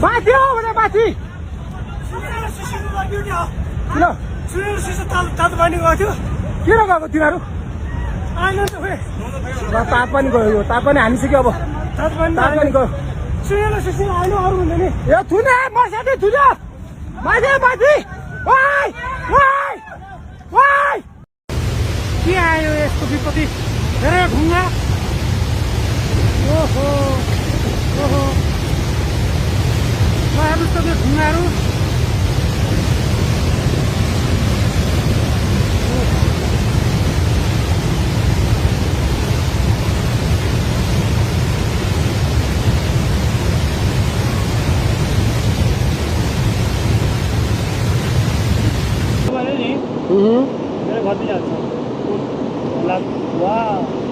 माथि हो भने माथि किन तातो पानी गएको थियो किन गएको तिनीहरू आएन त खोइ ताप पनि गयो ताप पनि हानिसक्यो अब तातो पानी ताप पनि गयो सुनेर सुसिन आएन अरू हुँदैन नि ए थुने मसाले थुन्यो माथि माथि वाइ वाइ वाइ के आयो यस्तो विपत्ति धेरै ढुङ्गा ओहो ओहो हेर्नुहोस् त त्यो ढुङ्गाहरू मेरे घर भी जाता हूँ वाह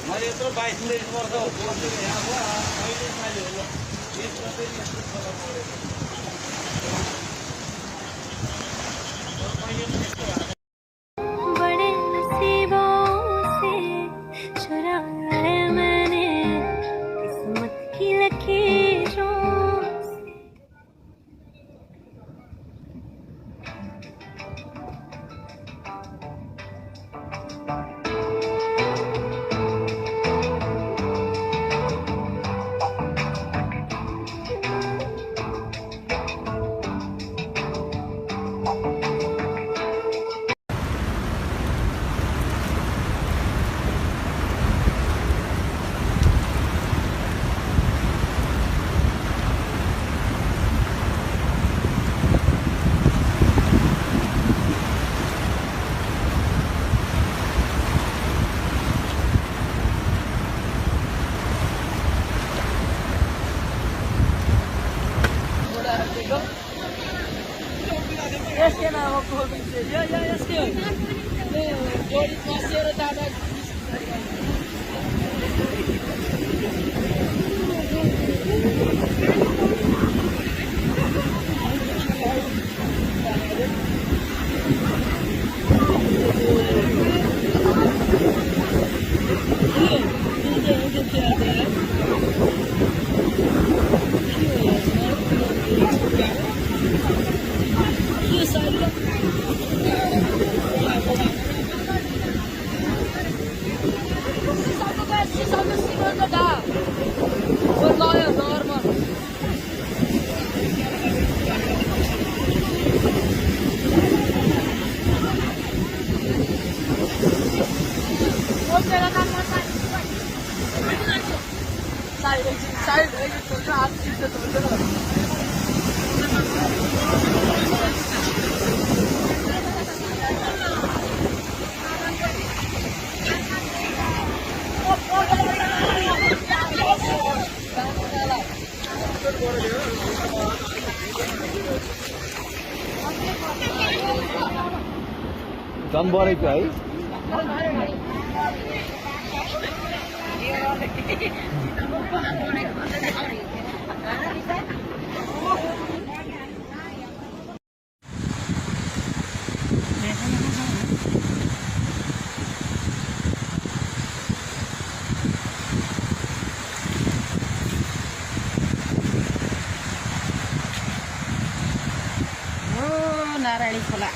मैले यत्रो 22-23 वर्ष बसेर यहाँ हो अहिले खाली हो यसमा फेरि यस्तो फरक पऱ्यो बड़े नसीबों से चुराया मैंने किस्मत की लकीरों यसके नाममा कोभिड यो यसकै हो जोडी बसेर जाँदा साइड हाथ से दम बढेको है नारायणी खोला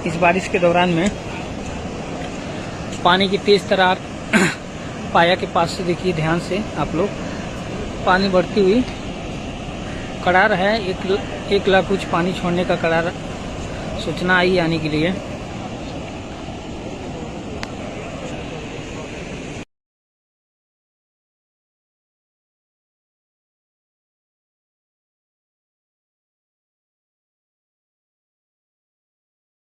इस बारिश के दौरान में पानी की तेज तरार पाया के पास से देखिए ध्यान से आप लोग, पानी बढ़ती हुई कड़ार है, 1 लाख कुछ पानी छोड़ने का कड़ार सूचना आई आने के लिए।